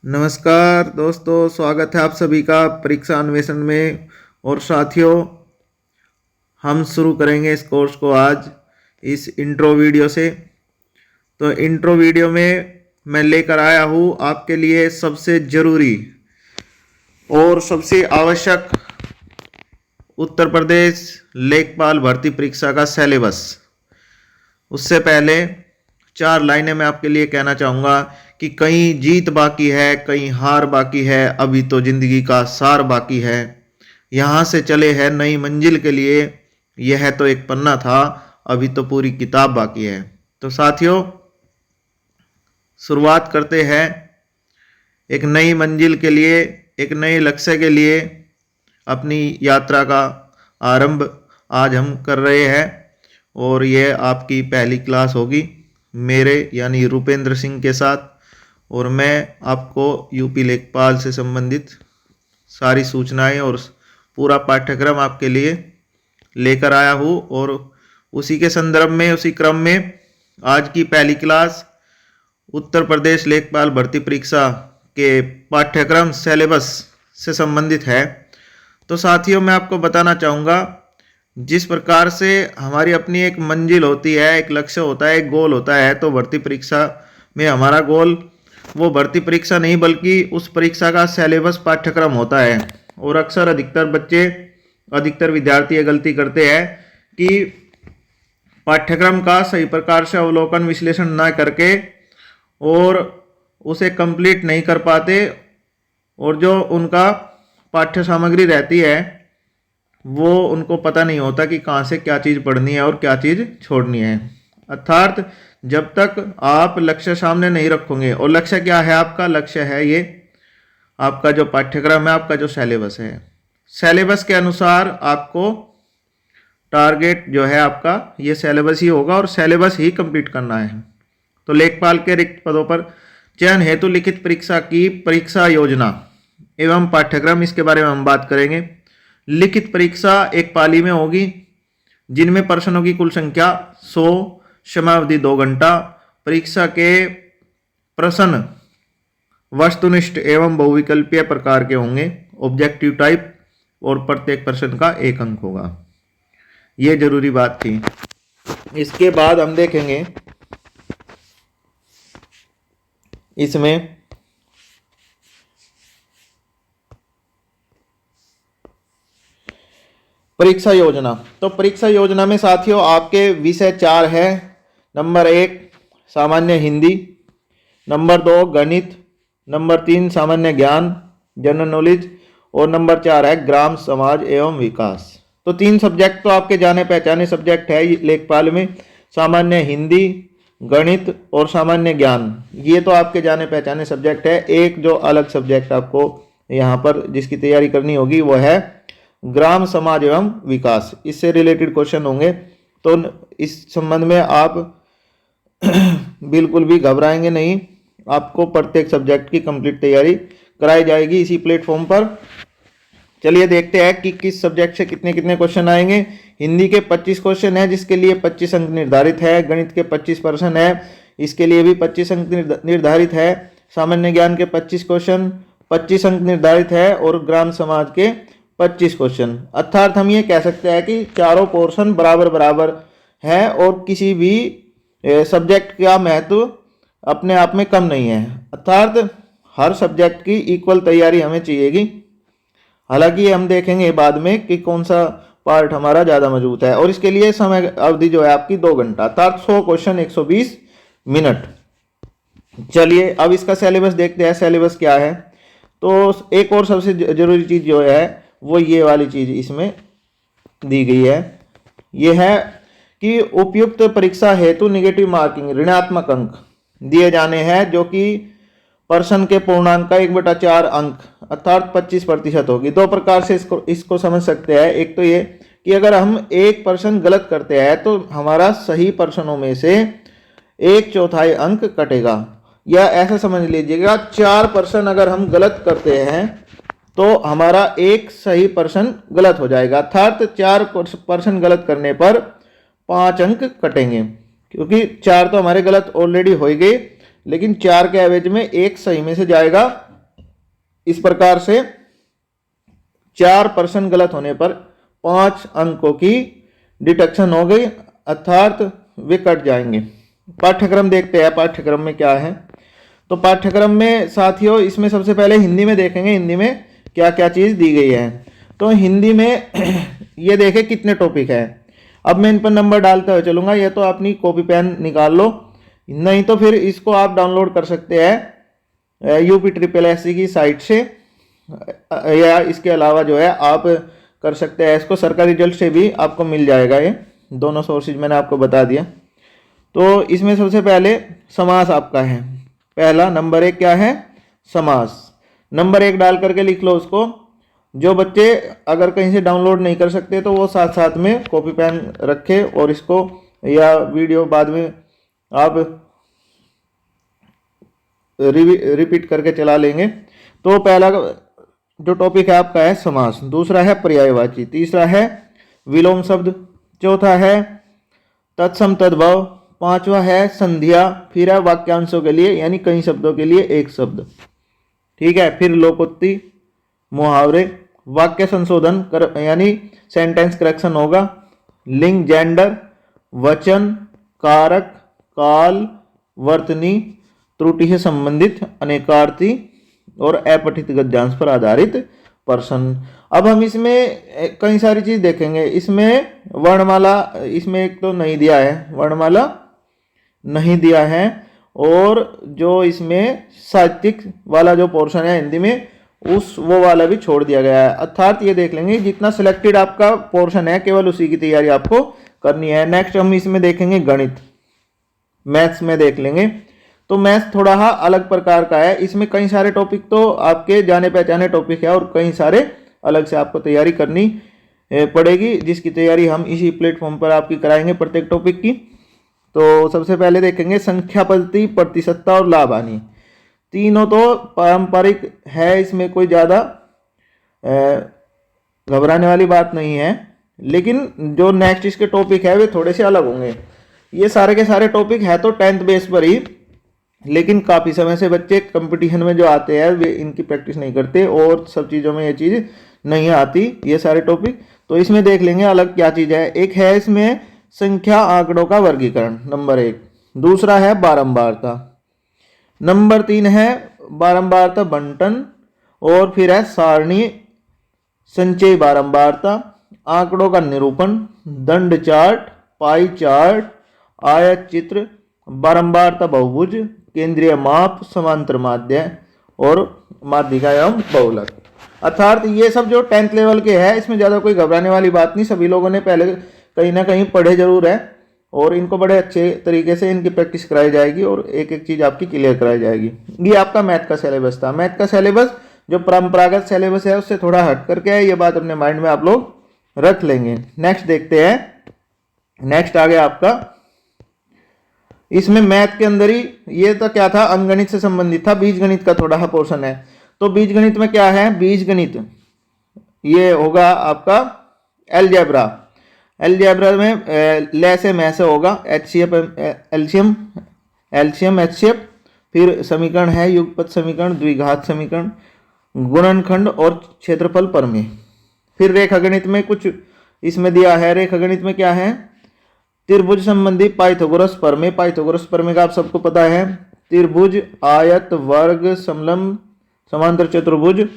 नमस्कार दोस्तों, स्वागत है आप सभी का परीक्षा अन्वेषण में। और साथियों, हम शुरू करेंगे इस कोर्स को आज इस इंट्रो वीडियो से। तो इंट्रो वीडियो में मैं लेकर आया हूँ आपके लिए सबसे ज़रूरी और सबसे आवश्यक उत्तर प्रदेश लेखपाल भर्ती परीक्षा का सिलेबस। उससे पहले 4 लाइनें मैं आपके लिए कहना चाहूँगा कि कहीं जीत बाकी है, कहीं हार बाकी है, अभी तो जिंदगी का सार बाकी है। यहाँ से चले हैं नई मंजिल के लिए, यह तो एक पन्ना था, अभी तो पूरी किताब बाकी है। तो साथियों, शुरुआत करते हैं एक नई मंजिल के लिए, एक नए लक्ष्य के लिए अपनी यात्रा का आरंभ आज हम कर रहे हैं। और ये आपकी पहली क्लास होगी मेरे यानी रुपेंद्र सिंह के साथ। और मैं आपको यूपी लेखपाल से संबंधित सारी सूचनाएं और पूरा पाठ्यक्रम आपके लिए लेकर आया हूँ। और उसी के संदर्भ में, उसी क्रम में आज की पहली क्लास उत्तर प्रदेश लेखपाल भर्ती परीक्षा के पाठ्यक्रम सिलेबस से संबंधित है। तो साथियों, मैं आपको बताना चाहूँगा, जिस प्रकार से हमारी अपनी एक मंजिल होती है, एक लक्ष्य होता है, एक गोल होता है, तो भर्ती परीक्षा में हमारा गोल वो भर्ती परीक्षा नहीं बल्कि उस परीक्षा का सिलेबस पाठ्यक्रम होता है। और अक्सर अधिकतर विद्यार्थी ये गलती करते हैं कि पाठ्यक्रम का सही प्रकार से अवलोकन विश्लेषण ना करके और उसे कंप्लीट नहीं कर पाते, और जो उनका पाठ्य सामग्री रहती है वो उनको पता नहीं होता कि कहाँ से क्या चीज़ पढ़नी है और क्या चीज़ छोड़नी है। अर्थात जब तक आप लक्ष्य सामने नहीं रखोगे, और लक्ष्य क्या है आपका? लक्ष्य है ये आपका जो पाठ्यक्रम है, आपका जो सिलेबस है। सिलेबस के अनुसार आपको टारगेट जो है आपका ये सिलेबस ही होगा और सिलेबस ही कंप्लीट करना है। तो लेखपाल के रिक्त पदों पर चयन हेतु लिखित परीक्षा की परीक्षा योजना एवं पाठ्यक्रम, इसके बारे में हम बात करेंगे। लिखित परीक्षा एक पाली में होगी, जिनमें प्रश्नों की कुल संख्या 100, समयावधि 2 घंटा। परीक्षा के प्रश्न वस्तुनिष्ठ एवं बहुविकल्पीय प्रकार के होंगे, ऑब्जेक्टिव टाइप, और प्रत्येक प्रश्न का 1 अंक होगा। ये जरूरी बात थी। इसके बाद हम देखेंगे इसमें परीक्षा योजना। तो परीक्षा योजना में साथियों आपके विषय 4 है। नंबर 1 सामान्य हिंदी, नंबर 2 गणित, नंबर 3 सामान्य ज्ञान जनरल नॉलेज, और नंबर 4 है ग्राम समाज एवं विकास। तो 3 सब्जेक्ट तो आपके जाने पहचाने सब्जेक्ट है लेखपाल में, सामान्य हिंदी, गणित और सामान्य ज्ञान। ये तो आपके जाने पहचाने सब्जेक्ट है। एक जो अलग सब्जेक्ट आपको यहाँ पर जिसकी तैयारी करनी होगी वो है ग्राम समाज एवं विकास। इससे रिलेटेड क्वेश्चन होंगे, तो इस संबंध में आप बिल्कुल भी घबराएंगे नहीं। आपको प्रत्येक सब्जेक्ट की कंप्लीट तैयारी कराई जाएगी इसी प्लेटफॉर्म पर। चलिए देखते हैं कि किस सब्जेक्ट से कितने कितने क्वेश्चन आएंगे। हिंदी के 25 क्वेश्चन है, जिसके लिए 25 अंक निर्धारित है। गणित के 25% है, इसके लिए भी 25 अंक निर्धारित है। सामान्य ज्ञान के 25 क्वेश्चन 25 अंक निर्धारित है, और ग्राम समाज के 25 क्वेश्चन। अर्थात हम ये कह सकते हैं कि चारों पोर्शन बराबर बराबर है, और किसी भी सब्जेक्ट का महत्व अपने आप में कम नहीं है। अर्थात हर सब्जेक्ट की इक्वल तैयारी हमें चाहिएगी। हालांकि हम देखेंगे बाद में कि कौन सा पार्ट हमारा ज़्यादा मजबूत है। और इसके लिए समय अवधि जो है आपकी 2 घंटा, अर्थात 100 क्वेश्चन 120 मिनट। चलिए अब इसका सिलेबस देखते हैं, सिलेबस क्या है। तो एक और सबसे जरूरी चीज़ जो है वो ये वाली चीज़ इसमें दी गई है। ये है कि उपयुक्त परीक्षा हेतु नेगेटिव मार्किंग ऋणात्मक अंक दिए जाने हैं, जो कि प्रश्न के पूर्णांक का 1/4 अंक अर्थात 25% होगी। 2 प्रकार से इसको समझ सकते हैं। एक तो ये कि अगर हम एक प्रश्न गलत करते हैं तो हमारा सही प्रश्नों में से 1/4 अंक कटेगा, या ऐसा समझ लीजिएगा 4 प्रश्न अगर हम गलत करते हैं तो हमारा एक सही प्रश्न गलत हो जाएगा। अर्थात 4 प्रश्न गलत करने पर 5 अंक कटेंगे, क्योंकि 4 तो हमारे गलत ऑलरेडी हो गए, लेकिन 4 के एवरेज में एक सही में से जाएगा इस प्रकार से 4% गलत होने पर 5 अंकों की डिडक्शन हो गई, अर्थात वे कट जाएंगे। पाठ्यक्रम देखते हैं, पाठ्यक्रम में क्या है। तो पाठ्यक्रम में साथियों इसमें सबसे पहले हिंदी में देखेंगे, हिंदी में क्या क्या चीज़ दी गई है। तो हिंदी में ये देखें कितने टॉपिक है। अब मैं इन पर नंबर डालते हुए चलूँगा, ये तो अपनी कॉपी पेन निकाल लो, नहीं तो फिर इसको आप डाउनलोड कर सकते हैं UPSSC की साइट से, या इसके अलावा जो है आप कर सकते हैं इसको सरकारी रिजल्ट से भी आपको मिल जाएगा। ये दोनों सोर्सेज मैंने आपको बता दिया। तो इसमें सबसे पहले समास आपका है, पहला नंबर 1 क्या है, समास। नंबर 1 डाल करके लिख लो उसको। जो बच्चे अगर कहीं से डाउनलोड नहीं कर सकते तो वो साथ साथ में कॉपी पेन रखे और इसको या वीडियो बाद में आप रिपीट करके चला लेंगे। तो पहला जो टॉपिक है आपका है समास, दूसरा है पर्यायवाची, तीसरा है विलोम शब्द, चौथा है तत्सम तद्भव, पांचवा है संधिया, फिर है वाक्यांशों के लिए यानी कई शब्दों के लिए एक शब्द, ठीक है। फिर लोकोक्ति, मुहावरे, वाक्य संशोधन कर यानी सेंटेंस करेक्शन होगा, लिंग जेंडर, वचन, कारक, काल, वर्तनी, त्रुटि से संबंधित अनेकार्थी और अपठित गद्यांश पर आधारित प्रश्न। अब हम इसमें कई सारी चीज देखेंगे। इसमें वर्णमाला, इसमें एक तो नहीं दिया है, वर्णमाला नहीं दिया है, और जो इसमें साहित्यिक वाला जो पोर्शन है हिंदी में वो वाला भी छोड़ दिया गया है। अर्थात ये देख लेंगे जितना सिलेक्टेड आपका पोर्शन है केवल उसी की तैयारी आपको करनी है। नेक्स्ट हम इसमें देखेंगे गणित, मैथ्स में देख लेंगे। तो मैथ्स थोड़ा अलग प्रकार का है, इसमें कई सारे टॉपिक तो आपके जाने पहचाने टॉपिक है और कई सारे अलग से आपको तैयारी करनी पड़ेगी, जिसकी तैयारी हम इसी प्लेटफॉर्म पर आपकी कराएंगे प्रत्येक टॉपिक की। तो सबसे पहले देखेंगे संख्या पद्धति, प्रतिशतता और लाभ हानि। तीनों तो पारंपरिक है, इसमें कोई ज़्यादा घबराने वाली बात नहीं है, लेकिन जो नेक्स्ट इसके टॉपिक है वे थोड़े से अलग होंगे। ये सारे के सारे टॉपिक है तो 10th बेस पर ही, लेकिन काफ़ी समय से बच्चे कंपटीशन में जो आते हैं वे इनकी प्रैक्टिस नहीं करते और सब चीज़ों में ये चीज़ नहीं आती, ये सारे टॉपिक। तो इसमें देख लेंगे अलग क्या चीज़ है। एक है इसमें संख्या आंकड़ों का वर्गीकरण, नंबर 1। दूसरा है बारंबारता, नंबर 3 है बारंबारता बंटन, और फिर है सारणी संचय बारंबारता, आंकड़ों का निरूपण, दंड चार्ट, पाई चार्ट, आयत चित्र, बारंबारता बहुभुज, केंद्रीय माप, समांतर माध्य और माध्यिका एवं बहुलक। अर्थात ये सब जो 10th लेवल के हैं इसमें ज़्यादा कोई घबराने वाली बात नहीं, सभी लोगों ने पहले कहीं ना कहीं पढ़े जरूर है और इनको बड़े अच्छे तरीके से इनकी प्रैक्टिस कराई जाएगी और एक एक चीज़ आपकी क्लियर कराई जाएगी। ये आपका मैथ का सिलेबस था। मैथ का सिलेबस जो परंपरागत सिलेबस है उससे थोड़ा हट करके है, ये बात अपने माइंड में आप लोग रख लेंगे। नेक्स्ट देखते हैं, नेक्स्ट आ गया आपका इसमें मैथ के अंदर ही ये तो क्या था, अंकगणित से संबंधित था, बीजगणित का थोड़ा पोर्शन है। तो बीजगणित में क्या है, बीजगणित ये होगा आपका एलजेब्रा। एलजेब्रा में ले से मैं से होगा, एचसीएफ एलसीएम, एलसीएम एचसीएफ, फिर समीकरण है युगपत समीकरण, द्विघात समीकरण, गुणनखंड और क्षेत्रफल प्रमेय। फिर रेखागणित में कुछ इसमें दिया है। रेखागणित में क्या है, त्रिभुज संबंधी पाइथागोरस प्रमेय। पाइथागोरस प्रमेय का आप सबको पता है, त्रिभुज, आयत, वर्ग, समलंब, समांतर चतुर्भुज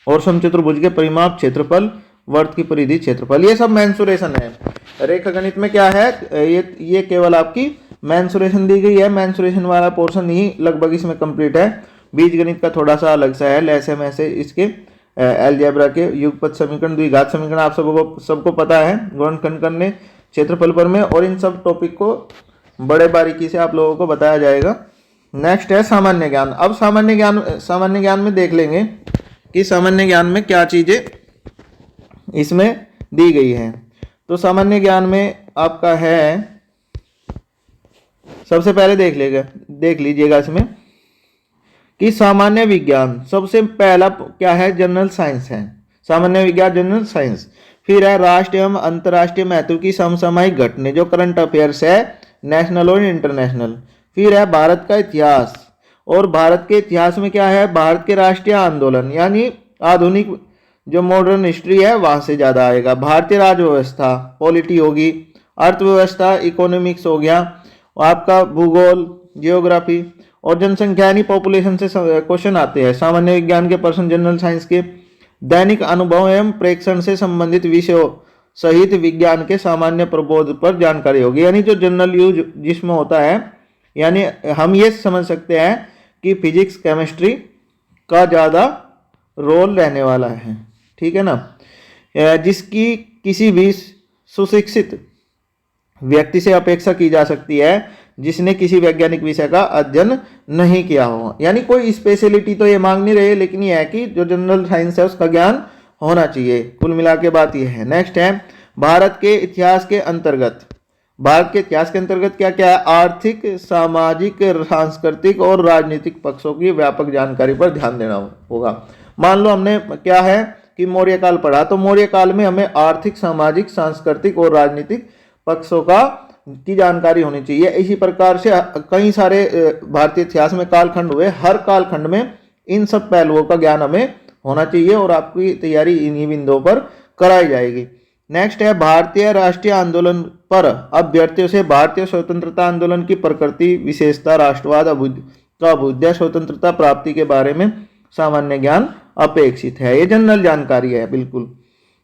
और समचतुर्भुज के परिमाप, क्षेत्रफल, वर्त की परिधि, क्षेत्रफल, ये सब मेंसुरेशन है। रेखागणित में क्या है, ये केवल आपकी मेंसुरेशन दी गई है, मेंसुरेशन वाला पोर्शन ही लगभग इसमें कंप्लीट है। बीजगणित का थोड़ा सा अलग सा है, लैसे में से इसके अलजेब्रा के युगपत समीकरण, द्विघात समीकरण आप सबको पता है, गुणनखंड करने, क्षेत्रफल प्रमेय, और इन सब टॉपिक को बड़े बारीकी से आप लोगों को बताया जाएगा। नेक्स्ट है सामान्य ज्ञान। अब सामान्य ज्ञान में देख लेंगे कि सामान्य ज्ञान में क्या चीजें इसमें दी गई है। तो सामान्य ज्ञान में आपका है, सबसे पहले देख लीजिएगा इसमें कि सामान्य विज्ञान सबसे पहला क्या है, जनरल साइंस है, सामान्य विज्ञान जनरल साइंस। फिर है राष्ट्रीय एवं अंतर्राष्ट्रीय महत्व की समसामयिक घटनाएं जो करंट अफेयर्स है, नेशनल और इंटरनेशनल। फिर है भारत का इतिहास और भारत के इतिहास में क्या है, भारत के राष्ट्रीय आंदोलन यानी आधुनिक जो मॉडर्न हिस्ट्री है वहां से ज्यादा आएगा। भारतीय राज्य व्यवस्था पॉलिटी होगी, अर्थव्यवस्था इकोनॉमिक्स हो गया, आपका भूगोल जियोग्राफी, और जनसंख्या यानी पॉपुलेशन से क्वेश्चन आते हैं। सामान्य विज्ञान के प्रश्न, जनरल साइंस के दैनिक अनुभव एवं प्रेक्षण से संबंधित विषयों सहित विज्ञान के सामान्य प्रबोध पर जानकारी होगी, यानी जो जनरल यूज जिसमें होता है, यानी हम ये समझ सकते हैं कि फिजिक्स केमिस्ट्री का ज़्यादा रोल रहने वाला है, ठीक है ना। जिसकी किसी भी सुशिक्षित व्यक्ति से अपेक्षा की जा सकती है जिसने किसी वैज्ञानिक विषय का अध्ययन नहीं किया हो, यानी कोई स्पेशलिटी तो ये मांग नहीं रहे, लेकिन ये है कि जो जनरल साइंस है उसका ज्ञान होना चाहिए। कुल मिला के बात ये है। नेक्स्ट है भारत के इतिहास के अंतर्गत। भारत के इतिहास के अंतर्गत क्या क्या है, आर्थिक, सामाजिक, सांस्कृतिक और राजनीतिक पक्षों की व्यापक जानकारी पर ध्यान देना होगा। मान लो हमने क्या है कि मौर्य काल पढ़ा, तो मौर्य काल में हमें आर्थिक, सामाजिक, सांस्कृतिक और राजनीतिक पक्षों की जानकारी होनी चाहिए। इसी प्रकार से कई सारे भारतीय इतिहास में कालखंड हुए, हर कालखंड में इन सब पहलुओं का ज्ञान हमें होना चाहिए और आपकी तैयारी इन्हीं बिंदुओं पर कराई जाएगी। नेक्स्ट है भारतीय राष्ट्रीय आंदोलन पर अभ्यर्थियों से भारतीय स्वतंत्रता आंदोलन की प्रकृति, विशेषता, राष्ट्रवाद का अभ्युदय, स्वतंत्रता प्राप्ति के बारे में सामान्य ज्ञान अपेक्षित है। ये जनरल जानकारी है बिल्कुल।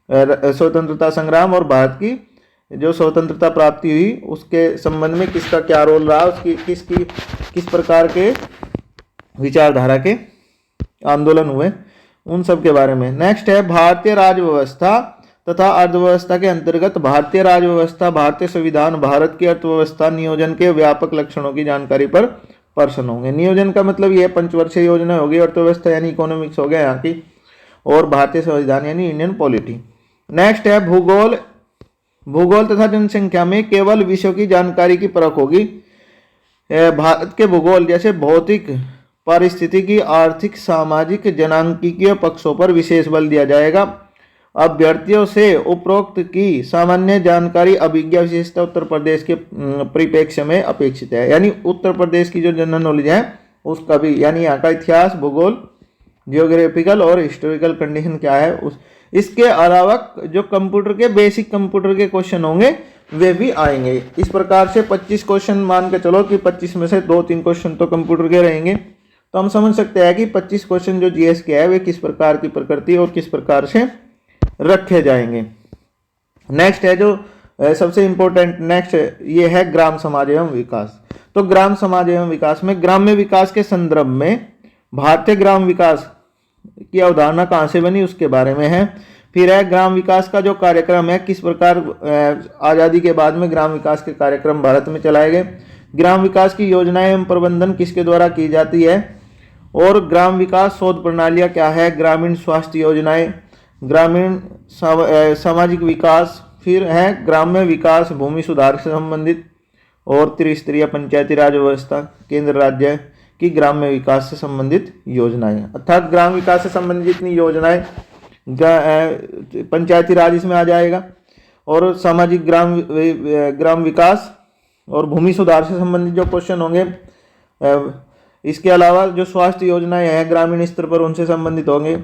स्वतंत्रता संग्राम और भारत की जो स्वतंत्रता प्राप्ति हुई उसके संबंध में किसका क्या रोल रहा, उसकी किस प्रकार के विचारधारा के आंदोलन हुए, उन सब के बारे में। नेक्स्ट है भारतीय राज्य व्यवस्था तथा अर्थव्यवस्था के अंतर्गत भारतीय राज्य व्यवस्था, भारतीय संविधान, भारत की अर्थव्यवस्था, नियोजन के व्यापक लक्षणों की जानकारी पर प्रश्न होंगे। नियोजन का मतलब यह पंचवर्षीय योजना होगी, अर्थव्यवस्था यानी इकोनॉमिक्स हो गया यहाँ की, और भारतीय संविधान यानी इंडियन पॉलिटी। नेक्स्ट है भूगोल। भूगोल तथा जनसंख्या में केवल विषयों की जानकारी की परख होगी। भारत के भूगोल जैसे भौतिक, पारिस्थितिकी, आर्थिक, सामाजिक, जनांकीय पक्षों पर विशेष बल दिया जाएगा। अभ्यर्थियों से उपरोक्त की सामान्य जानकारी अभिज्ञ विशेषता उत्तर प्रदेश के परिप्रेक्ष्य में अपेक्षित है, यानी उत्तर प्रदेश की जो जनरल नॉलेज है उसका भी, यानी यहाँ का इतिहास, भूगोल, जियोग्राफिकल और हिस्टोरिकल कंडीशन क्या है उस, इसके अलावा जो कंप्यूटर के बेसिक कंप्यूटर के क्वेश्चन होंगे वे भी आएंगे। इस प्रकार से 25 क्वेश्चन मान के चलो कि 25 में से 2-3 क्वेश्चन तो कंप्यूटर के रहेंगे, तो हम समझ सकते हैं कि 25 क्वेश्चन जो जीएस के है वे किस प्रकार की प्रकृति और किस प्रकार से रखे जाएंगे। नेक्स्ट है जो सबसे इंपॉर्टेंट, नेक्स्ट ये है ग्राम समाज एवं विकास। तो ग्राम समाज एवं विकास में ग्राम्य विकास के संदर्भ में भारतीय ग्राम विकास की अवधारणा कहाँ से बनी उसके बारे में है। फिर है ग्राम विकास का जो कार्यक्रम है, किस प्रकार आज़ादी के बाद में ग्राम विकास के कार्यक्रम भारत में चलाए गए, ग्राम विकास की योजनाएं एवं प्रबंधन किसके द्वारा की जाती है, और ग्राम विकास शोध प्रणालियाँ क्या है, ग्रामीण स्वास्थ्य योजनाएं, ग्रामीण सामाजिक विकास, फिर है ग्राम्य विकास, भूमि सुधार से संबंधित, और त्रिस्तरीय पंचायती राज व्यवस्था, केंद्र राज्य की ग्राम्य विकास से संबंधित योजनाएं। अर्थात ग्राम विकास से संबंधित जितनी योजनाएं, पंचायती राज इसमें आ जाएगा, और सामाजिक ग्राम विकास और भूमि सुधार से संबंधित जो क्वेश्चन होंगे। इसके अलावा जो स्वास्थ्य योजनाएं हैं ग्रामीण स्तर पर उनसे संबंधित होंगे,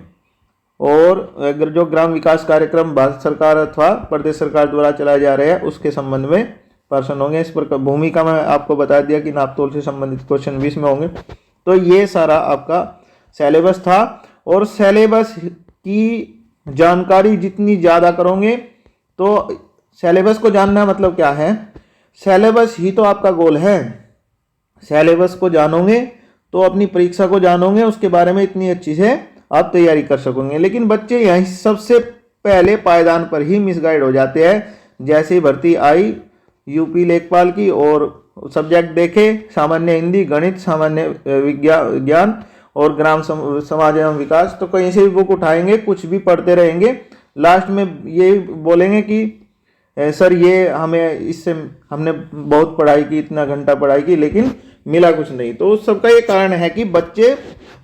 और जो ग्राम विकास कार्यक्रम भारत सरकार अथवा प्रदेश सरकार द्वारा चलाए जा रहे हैं उसके संबंध में प्रश्न होंगे। इस प्रकार भूमि का मैं आपको बता दिया कि नापतोल से संबंधित क्वेश्चन 20 में होंगे। तो ये सारा आपका सिलेबस था, और सिलेबस की जानकारी जितनी ज़्यादा करोगे, तो सिलेबस को जानना मतलब क्या है, सिलेबस ही तो आपका गोल है। सिलेबस को जानोगे तो अपनी परीक्षा को जानोगे, उसके बारे में इतनी अच्छी से आप तैयारी कर सकोगे। लेकिन बच्चे यहीं सबसे पहले पायदान पर ही मिसगाइड हो जाते हैं। जैसे ही भर्ती आई यूपी लेखपाल की और सब्जेक्ट देखे, सामान्य हिंदी, गणित, सामान्य विज्ञान और ग्राम समाज एवं विकास, तो कहीं से भी बुक उठाएंगे, कुछ भी पढ़ते रहेंगे, लास्ट में ये बोलेंगे कि सर ये हमें इससे हमने बहुत पढ़ाई की, इतना घंटा पढ़ाई की, लेकिन मिला कुछ नहीं। तो उस सबका ये कारण है कि बच्चे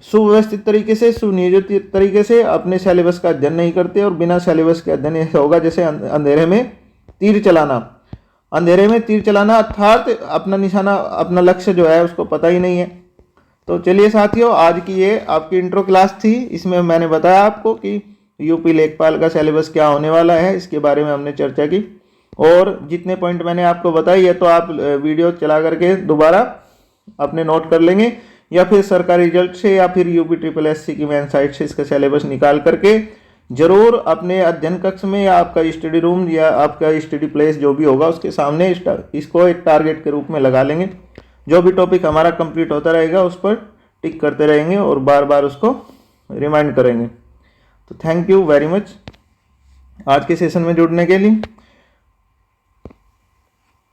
सुव्यवस्थित तरीके से, सुनियोजित तरीके से अपने सिलेबस का अध्ययन नहीं करते, और बिना सिलेबस के अध्ययन ऐसा होगा जैसे अंधेरे में तीर चलाना। अंधेरे में तीर चलाना अर्थात अपना निशाना, अपना लक्ष्य जो है उसको पता ही नहीं है, तो चलिए साथियों, आज की ये आपकी इंट्रो क्लास थी। इसमें मैंने बताया आपको कि यूपी लेखपाल का सिलेबस क्या होने वाला है, इसके बारे में हमने चर्चा की। और जितने पॉइंट मैंने आपको बताई है तो आप वीडियो चला करके दोबारा अपने नोट कर लेंगे, या फिर सरकारी रिजल्ट से या फिर यूपी ट्रिपल एससी की मेन साइट से इसका सिलेबस निकाल करके जरूर अपने अध्ययन कक्ष में या आपका स्टडी रूम या आपका स्टडी प्लेस जो भी होगा उसके सामने इसको एक टारगेट के रूप में लगा लेंगे। जो भी टॉपिक हमारा कंप्लीट होता रहेगा उस पर टिक करते रहेंगे और बार बार उसको रिमाइंड करेंगे। तो थैंक यू वेरी मच आज के सेशन में जुड़ने के लिए।